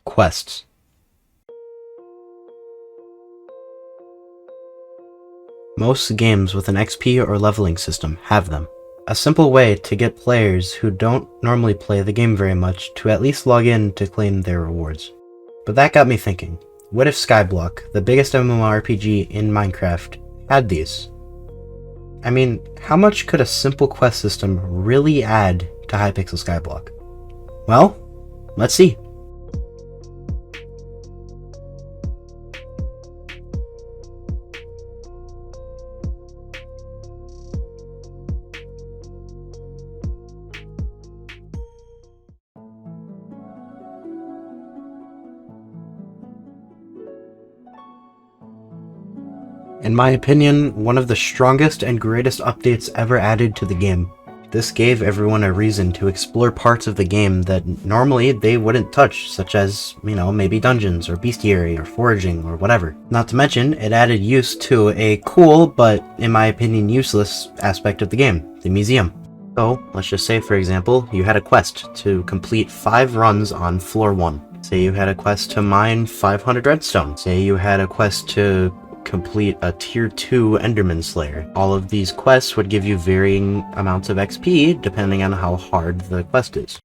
Quests. Most games with an XP or leveling system have them. A simple way to get players who don't normally play the game very much to at least log in to claim their rewards. But that got me thinking, what if Skyblock, the biggest MMORPG in Minecraft, had these? I mean, how much could a simple quest system really add to Hypixel Skyblock? Well, let's see. In my opinion, one of the strongest and greatest updates ever added to the game. This gave everyone a reason to explore parts of the game that normally they wouldn't touch, such as, maybe dungeons or bestiary or foraging or whatever. Not to mention, it added use to a cool, but in my opinion useless, aspect of the game, the museum. So, let's just say for example, you had a quest to complete 5 runs on floor 1. Say you had a quest to mine 500 redstone. Say you had a quest to complete a tier 2 Enderman Slayer. All of these quests would give you varying amounts of XP depending on how hard the quest is.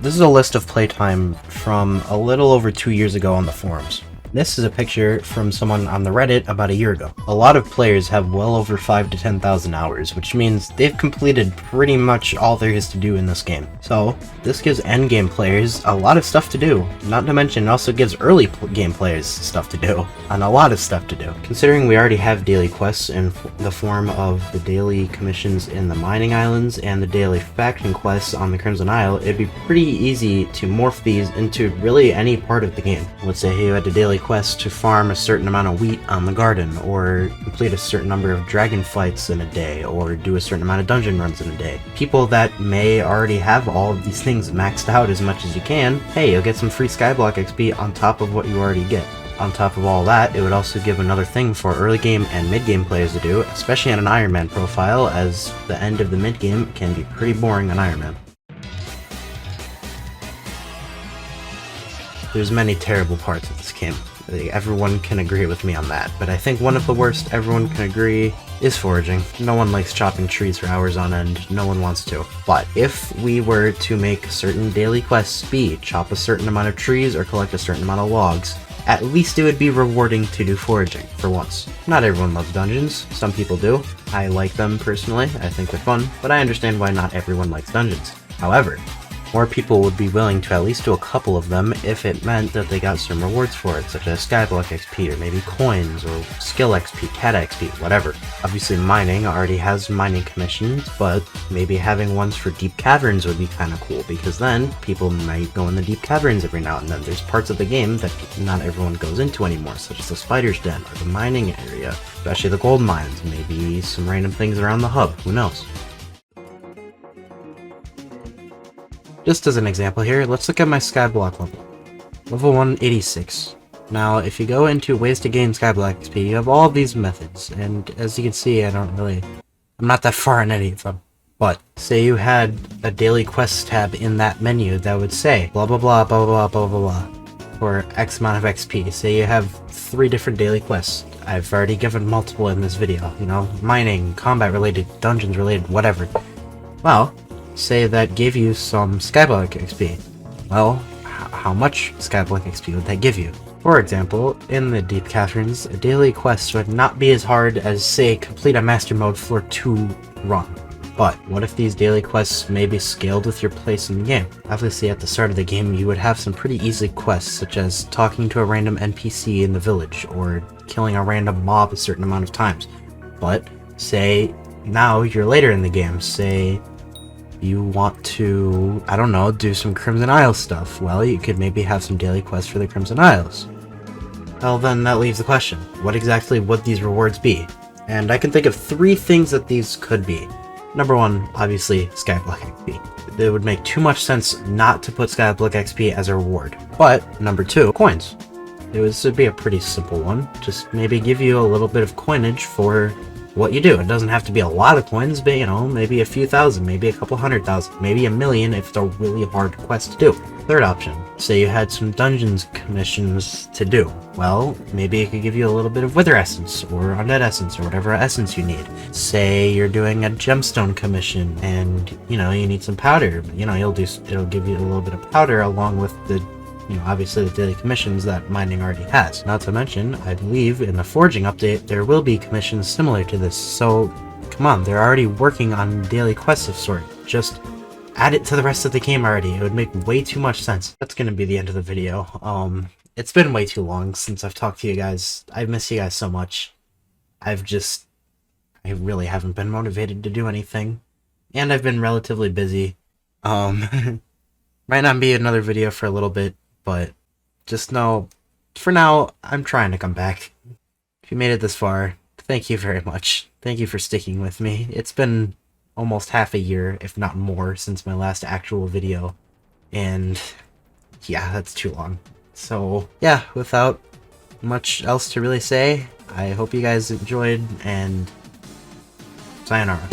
This is a list of playtime from a little over 2 years ago on the forums. This is a picture from someone on the Reddit about a year ago. A lot of players have well over 5,000 to 10,000 hours, which means they've completed pretty much all there is to do in this game. So, this gives endgame players a lot of stuff to do. Not to mention, it also gives early game players stuff to do. And a lot of stuff to do. Considering we already have daily quests in the form of the daily commissions in the mining islands and the daily faction quests on the Crimson Isle, it'd be pretty easy to morph these into really any part of the game. Let's say you had a daily quest to farm a certain amount of wheat on the garden, or complete a certain number of dragon fights in a day, or do a certain amount of dungeon runs in a day. People that may already have all of these things maxed out as much as you can, hey, you'll get some free Skyblock XP on top of what you already get. On top of all that, it would also give another thing for early game and mid game players to do, especially on an Iron Man profile, as the end of the mid game can be pretty boring on Iron Man. There's many terrible parts of this game. Everyone can agree with me on that, but I think one of the worst everyone can agree is foraging. No one likes chopping trees for hours on end, no one wants to. But if we were to make certain daily quests be chop a certain amount of trees or collect a certain amount of logs, at least it would be rewarding to do foraging, for once. Not everyone loves dungeons, some people do. I like them personally, I think they're fun, but I understand why not everyone likes dungeons. However, more people would be willing to at least do a couple of them if it meant that they got some rewards for it, such as Skyblock XP, or maybe coins, or skill XP, cat XP, whatever. Obviously mining already has mining commissions, but maybe having ones for deep caverns would be kinda cool, because then people might go in the deep caverns every now and then. There's parts of the game that not everyone goes into anymore, such as the spider's den, or the mining area, especially the gold mines, maybe some random things around the hub, who knows. Just as an example here, let's look at my Skyblock level. Level 186. Now, if you go into ways to gain Skyblock XP, you have all of these methods, and as you can see, I'm not that far in any of them. But, say you had a daily quest tab in that menu that would say, blah blah blah blah blah blah blah blah, for X amount of XP. Say you have 3 different daily quests. I've already given multiple in this video, mining, combat related, dungeons related, whatever. Well, say that gave you some Skyblock XP. Well, how much Skyblock XP would that give you? For example, in the Deep Caverns, a daily quest would not be as hard as, say, complete a Master Mode Floor 2 run. But what if these daily quests may be scaled with your place in the game? Obviously, at the start of the game, you would have some pretty easy quests, such as talking to a random NPC in the village, or killing a random mob a certain amount of times. But, say, now you're later in the game, say you want to, do some Crimson Isles stuff. Well, you could maybe have some daily quests for the Crimson Isles. Well, then that leaves the question, what exactly would these rewards be? And I can think of 3 things that these could be. Number 1, obviously, Skyblock XP. It would make too much sense not to put Skyblock XP as a reward. But, number 2, coins. It would be a pretty simple one. Just maybe give you a little bit of coinage for what you do. It doesn't have to be a lot of coins, but you know, maybe a few thousand, maybe a couple 100,000, maybe 1,000,000 if it's a really hard quest to do. Third option, say you had some dungeons commissions to do. Well, maybe it could give you a little bit of Wither Essence, or Undead Essence, or whatever essence you need. Say you're doing a gemstone commission, and, you know, you need some powder. You know, it'll give you a little bit of powder along with the, you know, obviously the daily commissions that mining already has. Not to mention, I believe in the forging update, there will be commissions similar to this, so come on, they're already working on daily quests of sort. Just add it to the rest of the game already. It would make way too much sense. That's gonna be the end of the video. It's been way too long since I've talked to you guys. I miss you guys so much. I really haven't been motivated to do anything. And I've been relatively busy. Might not be another video for a little bit, but just know, for now, I'm trying to come back. If you made it this far, thank you very much. Thank you for sticking with me. It's been almost half a year, if not more, since my last actual video. And yeah, that's too long. So yeah, without much else to really say, I hope you guys enjoyed, and sayonara.